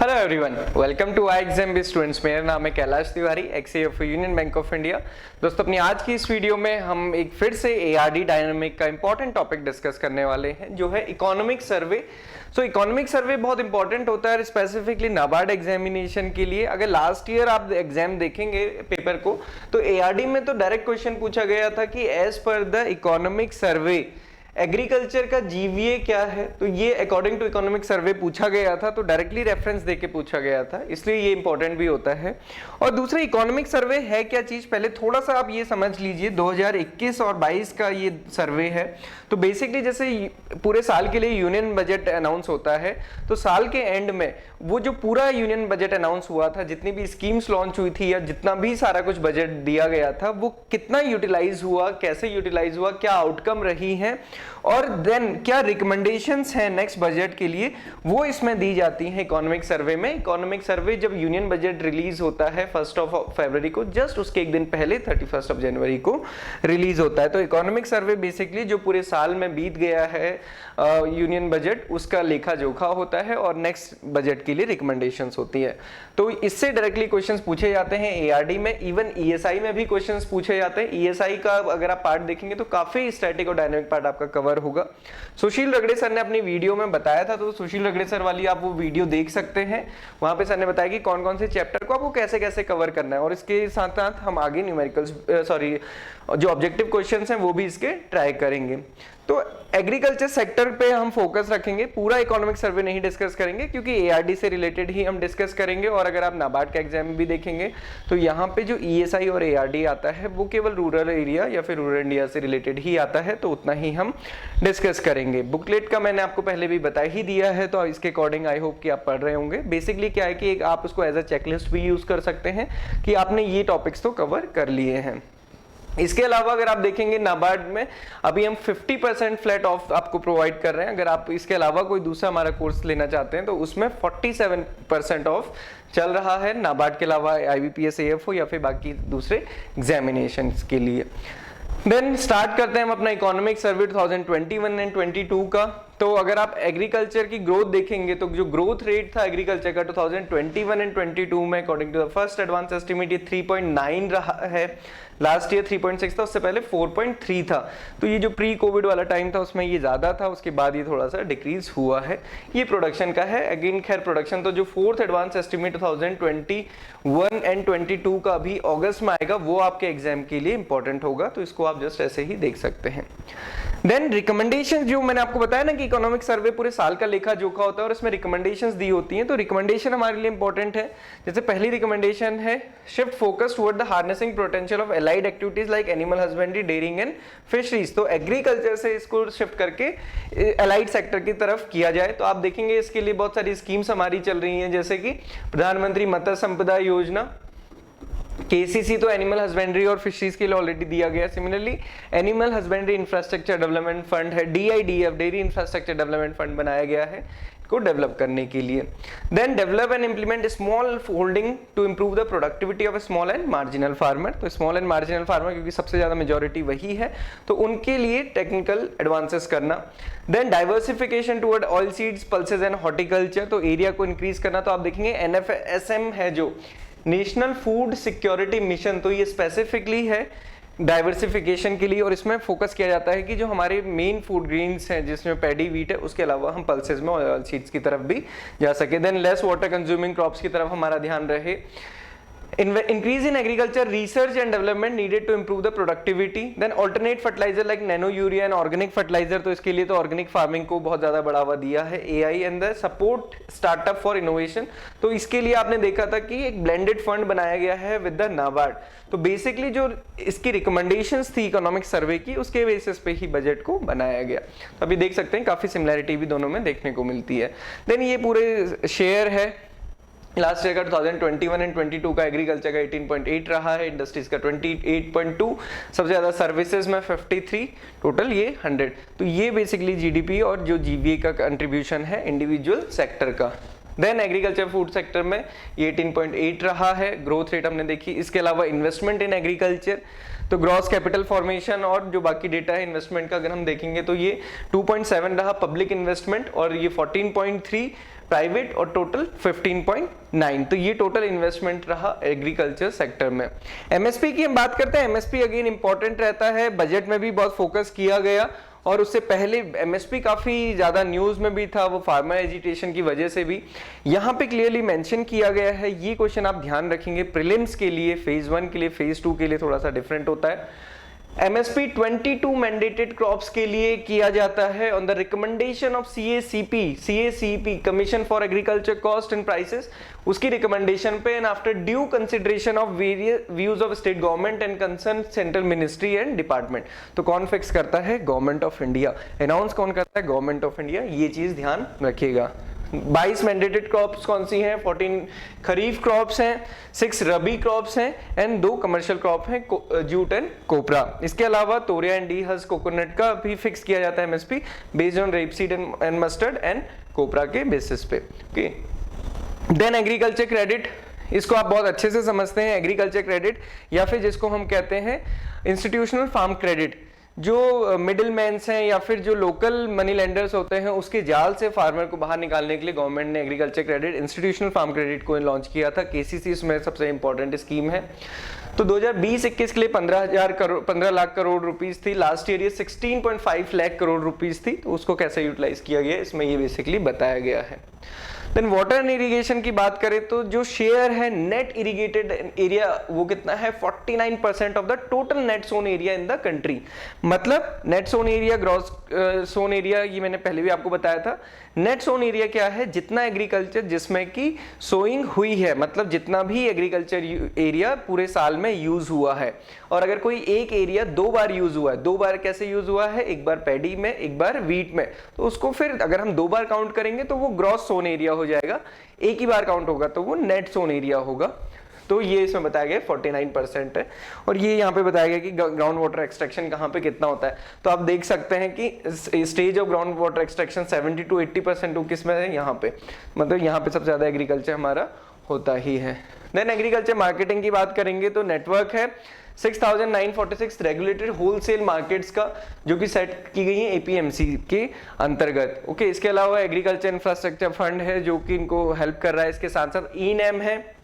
Hello everyone, welcome to I exam B students. मेरा नाम है Kailash Tiwari, ex AF union bank of India. दोस्तों, अपनी आज की इस वीडियो में हम एक फिर से एआरडी डायनामिक का इंपॉर्टेंट टॉपिक डिस्कस करने वाले हैं, जो है इकोनॉमिक सर्वे। इकोनॉमिक सर्वे बहुत इंपॉर्टेंट होता है स्पेसिफिकली नाबार्ड एग्जामिनेशन के लिए। अगर लास्ट ईयर आप एग्जाम देखेंगे पेपर को, तो एआरडी में तो डायरेक्ट क्वेश्चन पूछा गया था कि एज पर द इकोनॉमिक सर्वे एग्रीकल्चर का जीवीए क्या है। तो ये अकॉर्डिंग टू इकोनॉमिक सर्वे पूछा गया था, तो डायरेक्टली रेफरेंस देके पूछा गया था, इसलिए ये इंपॉर्टेंट भी होता है। और दूसरा, इकोनॉमिक सर्वे है क्या चीज, पहले थोड़ा सा आप ये समझ लीजिए। 2021 और 22 का ये सर्वे है। तो बेसिकली जैसे पूरे साल के लिए यूनियन बजट अनाउंस होता है, तो साल के एंड में वो जो पूरा यूनियन बजट अनाउंस हुआ था, जितनी भी स्कीम्स लॉन्च हुई थी या जितना भी सारा कुछ बजट दिया गया था, वो कितना यूटिलाइज हुआ, कैसे यूटिलाइज हुआ, क्या आउटकम रही है, और देन क्या रिकमेंडेशंस हैं नेक्स्ट बजट के लिए, वो इसमें दी जाती हैं इकोनॉमिक सर्वे में। इकोनॉमिक सर्वे जब यूनियन बजट रिलीज होता है 1 फरवरी को, जस्ट उसके एक दिन पहले 31 जनवरी को रिलीज होता है। तो इकोनॉमिक सर्वे बेसिकली जो पूरे साल में बीत गया है यूनियन बजट, उसका लेखा जोखा होता है और नेक्स्ट बजट के लिए रिकमेंडेशंस होती है। तो इससे डायरेक्टली क्वेश्चंस पूछे जाते हैं एआरडी में। इवन ईएसआई में भी क्वेश्चंस पूछे जाते हैं। ईएसआई का अगर आप पार्ट देखेंगे तो काफी स्टैटिक और डायनामिक पार्ट आपका कवर होगा। सुशील रगड़े सर ने अपनी वीडियो में बताया था, तो सुशील रगड़े सर वाली आप वो वीडियो देख सकते हैं। वहां पे सर ने बताया कि कौन कौन से चैप्टर को आपको कैसे कैसे कवर करना है, और इसके साथ साथ हम आगे न्यूमेरिकल्स जो ऑब्जेक्टिव क्वेश्चंस हैं वो भी इसके ट्राई करेंगे। तो एग्रीकल्चर सेक्टर पे हम फोकस रखेंगे, पूरा इकोनॉमिक सर्वे नहीं डिस्कस करेंगे, क्योंकि एआरडी से रिलेटेड ही हम डिस्कस करेंगे। और अगर आप नाबार्ड का एग्जाम भी देखेंगे तो यहाँ पे जो ईएसआई और एआरडी आता है वो केवल रूरल एरिया या फिर रूरल इंडिया से रिलेटेड ही आता है, तो उतना ही हम डिस्कस करेंगे। बुकलेट का मैंने आपको पहले भी बता ही दिया है, तो इसके अकॉर्डिंग आई होप कि आप पढ़ रहे होंगे। बेसिकली क्या है कि आप उसको एज अ चेकलिस्ट भी यूज कर सकते हैं कि आपने ये टॉपिक्स तो कवर कर लिए हैं। इसके अलावा अगर आप देखेंगे नाबार्ड में अभी हम 50% फ्लैट ऑफ आपको प्रोवाइड कर रहे हैं। अगर आप इसके अलावा कोई दूसरा हमारा कोर्स लेना चाहते हैं तो उसमें 47% ऑफ चल रहा है, नाबार्ड के अलावा आईबीपीएस एएफओ या फिर बाकी दूसरे एग्जामिनेशंस के लिए। देन स्टार्ट करते हैं हम अपना इकोनॉमिक सर्वे 2021 एंड 22 का। तो अगर आप एग्रीकल्चर की ग्रोथ देखेंगे तो जो ग्रोथ रेट था एग्रीकल्चर का 2021 एंड 22 में according to the first advance estimate ये 3.9 रहा है। लास्ट ईयर 3.6 था, उससे पहले 4.3 था। तो ये जो प्री कोविड वाला टाइम था उसमें ये ज्यादा था, उसके बाद ये थोड़ा सा डिक्रीज हुआ है। ये प्रोडक्शन का है। अगेन खैर प्रोडक्शन तो जो फोर्थ एडवांस एस्टिमेट 2021 एंड 22 का अभी अगस्त में आएगा, वो आपके एग्जाम के लिए इंपॉर्टेंट होगा, तो इसको आप जस्ट ऐसे ही देख सकते हैं। देन रिकमेंडेशंस, जो मैंने आपको बताया ना कि इकोनॉमिक सर्वे पूरे साल का लेखा जोखा होता है और इसमें रिकमेंडेशंस दी होती हैं, तो रिकमेंडेशन हमारे लिए इंपॉर्टेंट है। जैसे पहली रिकमेंडेशन है shift focus toward the harnessing potential of allied activities like animal husbandry, dairying and fisheries. तो एग्रीकल्चर से इसको शिफ्ट करके एलाइड सेक्टर की तरफ किया जाए। तो आप देखेंगे इसके लिए बहुत सारी स्कीम्स हमारी चल रही हैं, जैसे कि प्रधानमंत्री मत्स्य संपदा योजना, केसीसी तो एनिमल हस्बेंड्री और फिशरीज के लिए ऑलरेडी दिया गया। Similarly animal husbandry infrastructure development fund है, DIDF dairy infrastructure development fund बनाया गया है को डेवलप करने के लिए। Then develop and implement small holding to improve the productivity of small and marginal farmer. तो स्मॉल एंड मार्जिनल फार्मर क्योंकि सबसे ज्यादा मेजॉरिटी वही है, तो उनके लिए टेक्निकल एडवांसेस करना। Then diversification toward oil seeds, pulses and horticulture, तो एरिया को इंक्रीज करना। तो आप देखेंगे एनएफएसएम है जो नेशनल फूड सिक्योरिटी मिशन, तो ये स्पेसिफिकली है डाइवर्सिफिकेशन के लिए, और इसमें फोकस किया जाता है कि जो हमारे मेन फूड ग्रेन्स हैं जिसमें पैडी व्हीट है, उसके अलावा हम पल्सेस में ऑयल सीड्स की तरफ भी जा सके। Than less water consuming crops की तरफ हमारा ध्यान रहे। Increase in agriculture research and development needed to improve the productivity. Then alternate fertilizer like nano urea and organic fertilizer, तो इसके लिए तो ऑर्गेनिक फार्मिंग को बहुत ज्यादा बढ़ावा दिया है। AI and the support startup for innovation, तो इसके लिए आपने देखा था कि एक ब्लेंडेड फंड बनाया गया है विद द नाबार्ड। तो बेसिकली जो इसकी रिकमेंडेशंस थी इकोनॉमिक सर्वे की, उसके बेसिस पे ही बजट को बनाया गया। तो अभी देख सकते हैं काफी सिमिलैरिटी भी दोनों में देखने को मिलती है। देन ये पूरे शेयर है लास्ट ईयर का 2021 एंड 22 का एग्रीकल्चर का 18.8 रहा है, इंडस्ट्रीज का 28.2, सबसे ज्यादा सर्विसेज में 53, टोटल ये 100। तो ये बेसिकली जीडीपी और जो जीवीए का कंट्रीब्यूशन है इंडिविजुअल सेक्टर का। देन एग्रीकल्चर फूड सेक्टर में ये 18.8 रहा है, ग्रोथ रेट हमने देखी। इसके अलावा इन्वेस्टमेंट इन एग्रीकल्चर, तो ग्रॉस कैपिटल फॉर्मेशन और जो बाकी डेटा है इन्वेस्टमेंट का अगर हम देखेंगे तो ये 2.7 रहा पब्लिक इन्वेस्टमेंट, और ये 14.3 प्राइवेट और टोटल 15.9। तो ये टोटल इन्वेस्टमेंट रहा एग्रीकल्चर सेक्टर में। एमएसपी की हम बात करते हैं। एमएसपी अगेन इंपॉर्टेंट रहता है, बजट में भी बहुत फोकस किया गया और उससे पहले एमएसपी काफी ज्यादा न्यूज में भी था, वो फार्मर एजिटेशन की वजह से भी। यहाँ पे क्लियरली मेंशन किया गया है, ये क्वेश्चन आप ध्यान रखेंगे प्रीलिम्स के लिए, फेज 1 के लिए, फेज 2 के लिए थोड़ा सा डिफरेंट होता है। एमएसपी 22 मैंडेटेड क्रॉप्स के लिए किया जाता है on the recommendation of CACP commission for agriculture cost and prices, उसकी रिकमेंडेशन पे and after due consideration of various views of state government and concern central ministry and department. तो कौन fix करता है? Government of India. अनाउंस कौन करता है? Government of India. ये चीज ध्यान रखिएगा। 22 मैंडेटेड क्रॉप्स कौन सी हैं? 14 खरीफ क्रॉप्स हैं, 6 रबी क्रॉप्स हैं एंड 2 कमर्शियल क्रॉप हैं, जूट एंड कोपरा। इसके अलावा तोरिया एंड डी हस कोकोनट का भी फिक्स किया जाता है MSP based on rapeseed and mustard and copra के बेसिस पे। ओके, देन एग्रीकल्चर क्रेडिट, इसको आप बहुत अच्छे से समझते हैं। एग्रीकल्चर क्रेडिट या फिर जिसको हम कहते हैं इंस्टीट्यूशनल फार्म क्रेडिट, जो मिडिल मैन्स हैं या फिर जो लोकल मनी लेंडर्स होते हैं उसके जाल से फार्मर को बाहर निकालने के लिए गवर्नमेंट ने agriculture credit, institutional farm credit को लॉन्च किया था। केसीसी इसमें सबसे इंपॉर्टेंट स्कीम है। तो 2020-21 के लिए 15 लाख करोड़ रुपीस थी। लास्ट ईयर ये 16.5 लाख करोड़ रुपीस थी। तो उसको कैसे यूटिलाइज किया गया इसमें ये बेसिकली बताया गया है। देन वाटर एंड इरिगेशन की बात करें तो जो शेयर है नेट इरिगेटेड एरिया वो कितना है? 49% of the total net sown area in the country. मतलब net sown area, gross sown area, ये मैंने पहले भी आपको बताया था। नेट सोन एरिया क्या है? जितना एग्रीकल्चर जिसमें की सोइंग हुई है, मतलब जितना भी एग्रीकल्चर एरिया पूरे साल में यूज हुआ है। और अगर कोई एक एरिया 2 बार यूज हुआ है, 2 बार कैसे यूज हुआ है? एक बार पैडी में, एक बार वीट में, तो उसको फिर अगर हम 2 बार काउंट करेंगे तो वो ग्रॉस सोन एरिया हो जाएगा। एक ही बार काउंट होगा तो वो नेट सोन एरिया होगा। तो ये इसमें बताया गया 49% है। और ये यहाँ पे बताया गया कि ग्राउंड वाटर एक्सट्रैक्शन कहाँ पे कितना होता है। तो आप देख सकते हैं कि stage of ground water extraction 70 to 80% किस में है? यहाँ पे, मतलब यहाँ पे सबसे ज्यादा एग्रीकल्चर हमारा होता ही है। देन एग्रीकल्चर मार्केटिंग की बात करेंगे तो नेटवर्क है 6946 रेगुलेटेड होलसेल मार्केट्स का, जो कि सेट की गई है एपीएमसी के अंतर्गत। ओके, इसके अलावा एग्रीकल्चर इंफ्रास्ट्रक्चर फंड है जो कि इनको हेल्प कर रहा है। इसके साथ साथ ई नैम है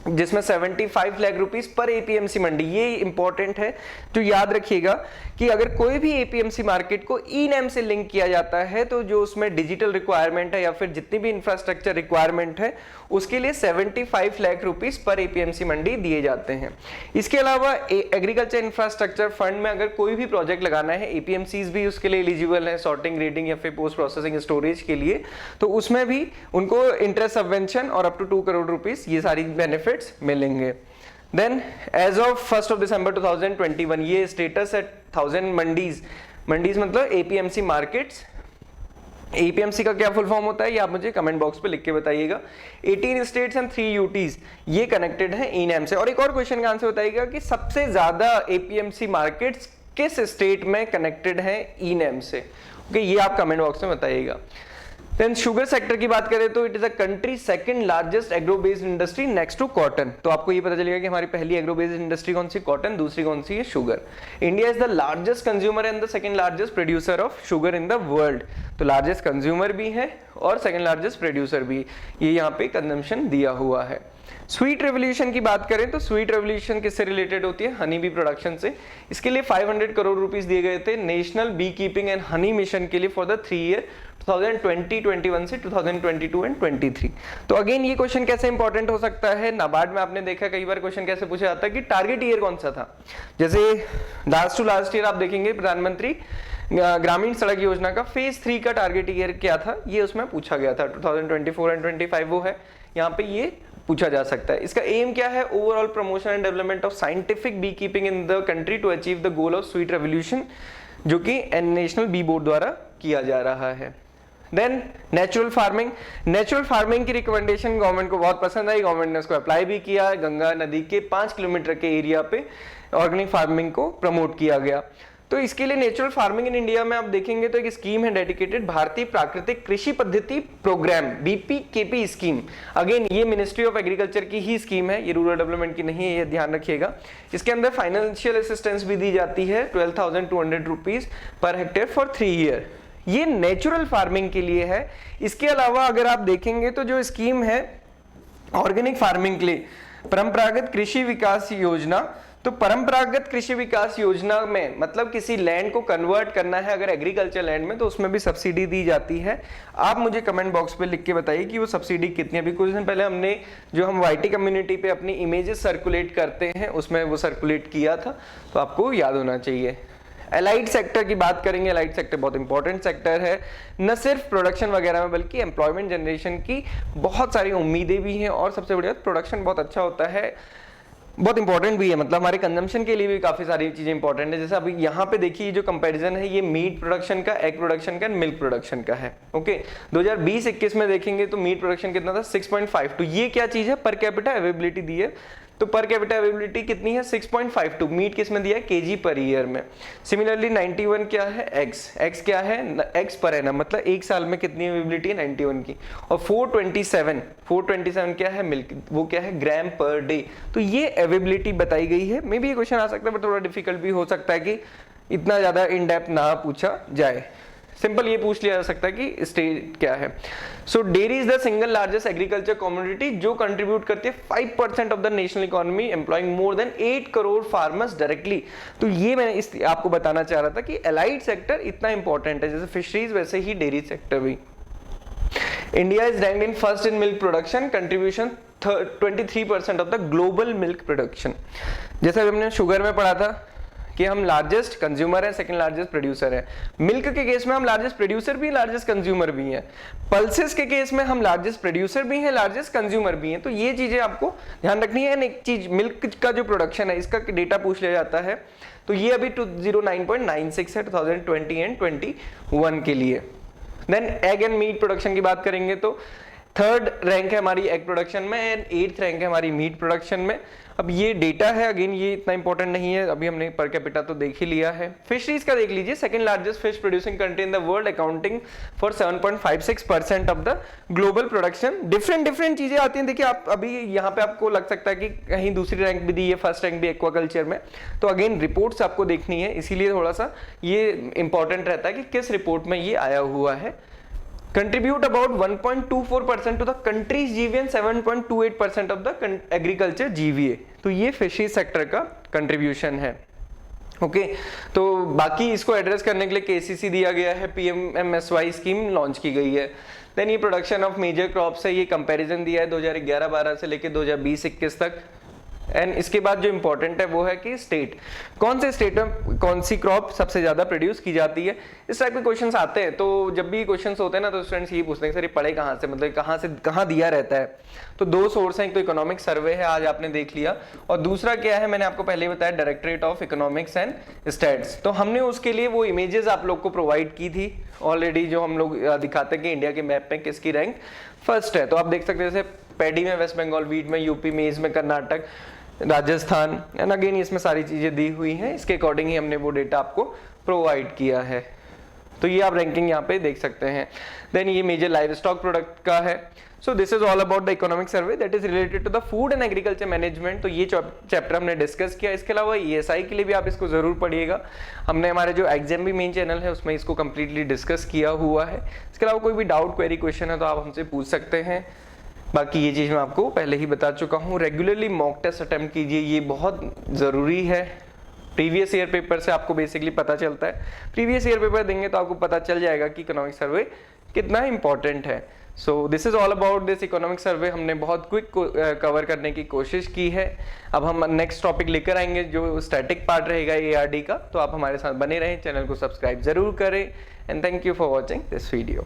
जिसमें 75 लाख रुपीस पर एपीएमसी मंडी। ये इंपॉर्टेंट है, तो याद रखिएगा कि अगर कोई भी एपीएमसी मार्केट को ई नैम से लिंक किया जाता है तो जो उसमें डिजिटल रिक्वायरमेंट है या फिर जितनी भी इंफ्रास्ट्रक्चर रिक्वायरमेंट है उसके लिए 75 लाख रुपीस पर एपीएमसी मंडी दिए जाते हैं। इसके अलावा एग्रीकल्चर इंफ्रास्ट्रक्चर फंड में अगर कोई भी प्रोजेक्ट लगाना है, एपीएमसीज भी उसके लिए एलिजिबल है, सॉर्टिंग, ग्रेडिंग या फिर पोस्ट प्रोसेसिंग स्टोरेज के लिए, तो उसमें भी उनको इंटरेस्ट सबवेंशन और अप टू 2 करोड़ रुपीस ये सारी बेनिफिट मिलेंगे। देन एज ऑफ 1 दिसंबर 2021 ये स्टेटस है 1000 मंडीज मतलब एपीएमसी मार्केट्स। एपीएमसी का क्या फुल फॉर्म होता है ये आप मुझे कमेंट बॉक्स पे लिख के बताइएगा। 18 स्टेट्स एंड 3 यूटीज ये कनेक्टेड है ई नैम से। और एक और क्वेश्चन का आंसर बताइएगा कि सबसे ज्यादा एपीएमसी मार्केट्स किस स्टेट में कनेक्टेड है ई नैम से। ओके, ये आप कमेंट बॉक्स में बताइएगा। देन शुगर सेक्टर की बात करें तो it is a country second largest agro based industry next to cotton. तो आपको ये पता चलेगा कि हमारी पहली एग्रो बेस्ड इंडस्ट्री कौन सी? कॉटन। दूसरी कौन सी है? Sugar. India is the largest consumer and the second largest producer of sugar in the world. तो लार्जेस्ट कंज्यूमर भी है और सेकंड लार्जेस्ट प्रोड्यूसर भी, ये यहाँ पे कंजम्पशन दिया हुआ है। स्वीट रेवोल्यूशन की बात करें तो स्वीट रेवोल्यूशन किससे रिलेटेड होती है? हनी बी प्रोडक्शन से। इसके लिए 500 करोड़ रुपीस दिए गए थे national beekeeping and honey mission के लिए फॉर द 3 ईयर 2020-21 से 2022 एंड 23। तो अगेन ये क्वेश्चन कैसे इंपॉर्टेंट हो सकता है? नाबार्ड में आपने देखा कई बार क्वेश्चन कैसे पूछा जाता है कि टारगेट ईयर कौन सा था। जैसे लास्ट टू लास्ट ईयर आप देखेंगे प्रधानमंत्री ग्रामीण सड़क योजना का फेज 3 का टारगेट ईयर क्या था, ये उसमें पूछा गया था। 2024 एंड 25 वो है, यहाँ पे ये पूछा जा सकता है। इसका एम क्या है? Overall promotion and development of scientific beekeeping in the country to achieve the goal of sweet revolution, जो कि नेशनल बी बोर्ड द्वारा किया जा रहा है। देन नेचुरल फार्मिंग की रिकमेंडेशन गवर्नमेंट को बहुत पसंद आई, गवर्नमेंट ने उसको अप्लाई भी किया। गंगा नदी के 5 किलोमीटर के एरिया पे ऑर्गेनिक फार्मिंग को प्रमोट किया गया। तो इसके लिए नेचुरल फार्मिंग इन इंडिया में आप देखेंगे तो एक स्कीम है डेडिकेटेड भारतीय प्राकृतिक कृषि पद्धति प्रोग्राम, बीपीकेपी स्कीम। अगेन ये मिनिस्ट्री ऑफ एग्रीकल्चर की ही स्कीम है, ये रूरल डेवलपमेंट की नहीं है, ये ध्यान रखिएगा। इसके अंदर फाइनेंशियल असिस्टेंस भी दी जाती है 12,200 rupees per hectare for 3 year. ये नेचुरल फार्मिंग के लिए है। इसके अलावा अगर आप देखेंगे तो जो स्कीम है ऑर्गेनिक फार्मिंग के लिए, परंपरागत कृषि विकास योजना, तो परंपरागत कृषि विकास योजना में मतलब किसी लैंड को कन्वर्ट करना है अगर एग्रीकल्चर लैंड में, तो उसमें भी सब्सिडी दी जाती है। आप मुझे कमेंट बॉक्स पे लिख के बताइए कि वो सब्सिडी कितनी है। अभी कुछ दिन पहले हमने जो हम वाईटी कम्युनिटी पे अपनी इमेजेस सर्कुलेट करते हैं उसमें वो सर्कुलेट किया था, तो आपको याद होना चाहिए। एलाइड सेक्टर की बात करेंगे, एलाइड सेक्टर बहुत इंपॉर्टेंट सेक्टर है, न सिर्फ प्रोडक्शन वगैरह में बल्कि एम्प्लॉयमेंट जनरेशन की बहुत सारी उम्मीदें भी हैं, और सबसे बढ़िया प्रोडक्शन बहुत अच्छा होता है, बहुत इंपॉर्टेंट भी है, मतलब हमारे कंजम्पशन के लिए भी काफी सारी चीजें इंपॉर्टेंट है। जैसे अभी यहाँ पे देखिए जो कंपैरिजन है ये मीट प्रोडक्शन का, एग प्रोडक्शन का, मिल्क प्रोडक्शन का है। ओके 2020-21 में देखेंगे तो मीट प्रोडक्शन कितना था 6.52। ये क्या चीज है, पर कैपिटा अवेलेबिलिटी दी है, तो पर कैपिटा अवेलेबिलिटी कितनी है 6.52। मीट किस में दिया है, केजी पर ईयर में। सिमिलरली 91 क्या है, एक्स क्या है, एक्स पर एनम, मतलब एक साल में कितनी अवेलेबिलिटी है 91 की। और 427 क्या है, मिल्क, वो क्या है, ग्राम पर डे। तो ये अवेलेबिलिटी बताई गई है। मे बी ये क्वेश्चन आ सकता है बट थोड़ा डिफिकल्ट भी हो सकता है कि इतना ज्यादा इन डेप्थ ना पूछा जाए। सिंपल ये पूछ लिया जा सकता है कि स्टेट क्या है। So dairy is the single largest agriculture community जो कंट्रीब्यूट करती है 5% of the national economy, employing more than 8 crore farmers directly. तो ये मैंने आपको बताना चाह रहा था कि एलाइड सेक्टर इतना इंपॉर्टेंट है, जैसे फिशरीज वैसे ही डेयरी सेक्टर भी। India is ranked in first in milk production, contribution 23% of the global milk production. जैसे अभी हमने शुगर में पढ़ा था कि हम लार्जेस्ट कंज्यूमर है, सेकंड लार्जेस्ट प्रोड्यूसर है। मिल्क के केस में हम लार्जेस्ट प्रोड्यूसर भी, लार्जेस्ट कंज्यूमर भी हैं। पल्सेस के केस में हम लार्जेस्ट प्रोड्यूसर भी हैं, लार्जेस्ट कंज्यूमर भी हैं। तो ये चीजें आपको ध्यान रखनी है। एक चीज, मिल्क का जो प्रोडक्शन है इसका डेटा पूछ लिया जाता है, तो ये अभी 209.96 है 2020 एंड 21 के लिए। Then egg and meat production की बात करेंगे तो 3rd रैंक है हमारी एग प्रोडक्शन में एंड 8th रैंक है हमारी मीट प्रोडक्शन में। अब ये डेटा है, अगेन ये इतना इंपॉर्टेंट नहीं है, अभी हमने पर कैपिटा तो देख ही लिया है। फिशरीज का देख लीजिए, second largest fish producing country in the world, accounting for 7.56% of the global production. Different चीजें आती हैं। देखिए आप अभी यहाँ पे आपको लग सकता है कि कहीं दूसरी रैंक भी दी है, फर्स्ट रैंक भी एक्वाकल्चर में, तो अगेन रिपोर्ट्स आपको देखनी है, इसीलिए थोड़ा सा ये इंपॉर्टेंट रहता है कि किस रिपोर्ट में ये आया हुआ है। Contribute about 1.24% to the country's GVA and 7.28% of the agriculture GVA। तो ये फिशरी सेक्टर का कंट्रीब्यूशन है। ओके तो बाकी इसको एड्रेस करने के लिए केसीसी दिया गया है, PMMSY स्कीम लॉन्च की गई है। देन ये प्रोडक्शन ऑफ मेजर क्रॉप्स है, ये कंपैरिजन दिया है 2011-12 से लेके 2020-21 तक। एंड इसके बाद जो इंपॉर्टेंट है वो है कि स्टेट, कौन से स्टेट में कौन सी क्रॉप सबसे ज्यादा प्रोड्यूस की जाती है। इस टाइप के क्वेश्चंस आते हैं, तो जब भी क्वेश्चंस होते हैं ना तो स्टूडेंट्स ये पूछते हैं सर ये पढ़े कहाँ से, मतलब कहाँ दिया रहता है। तो 2 सोर्स हैं, एक तो इकोनॉमिक सर्वे है, आज आपने देख लिया, और दूसरा क्या है मैंने आपको पहले बताया, directorate of economics and stats. तो हमने उसके लिए वो इमेजेस आप लोग को प्रोवाइड की थी ऑलरेडी, जो हम लोग दिखाते हैं कि इंडिया के मैप में किसकी रैंक फर्स्ट है। तो आप देख सकते हैं जैसे पैडी में वेस्ट बंगाल, वीट में यूपी, मेज में कर्नाटक, राजस्थान, एंड अगेन इसमें सारी चीजें दी हुई हैं, इसके अकॉर्डिंग ही हमने वो डेटा आपको प्रोवाइड किया है। तो ये आप रैंकिंग यहाँ पे देख सकते हैं। देन ये मेजर लाइव स्टॉक प्रोडक्ट का है। So this is all about the economic survey that is related to the food and agriculture management. तो ये चैप्टर हमने डिस्कस किया। इसके अलावा ESI के लिए भी आप इसको जरूर पढ़िएगा, हमने हमारे जो एग्जाम भी मेन चैनल है उसमें इसको कंप्लीटली डिस्कस किया हुआ है। इसके अलावा कोई भी डाउट, क्वेरी, क्वेश्चन है तो आप हमसे पूछ सकते हैं। बाकी ये चीज मैं आपको पहले ही बता चुका हूँ, रेगुलरली मॉक टेस्ट अटेम्प्ट कीजिए, ये बहुत जरूरी है। प्रीवियस ईयर पेपर से आपको बेसिकली पता चलता है, प्रीवियस ईयर पेपर देंगे तो आपको पता चल जाएगा कि इकोनॉमिक सर्वे कितना इंपॉर्टेंट है। So this is all about this economic survey. हमने बहुत क्विक कवर करने की कोशिश की है। अब हम नेक्स्ट टॉपिक लेकर आएंगे जो स्टैटिक पार्ट रहेगा ARD का, तो आप हमारे साथ बने रहें, चैनल को सब्सक्राइब जरूर करें, and thank you for watching this video.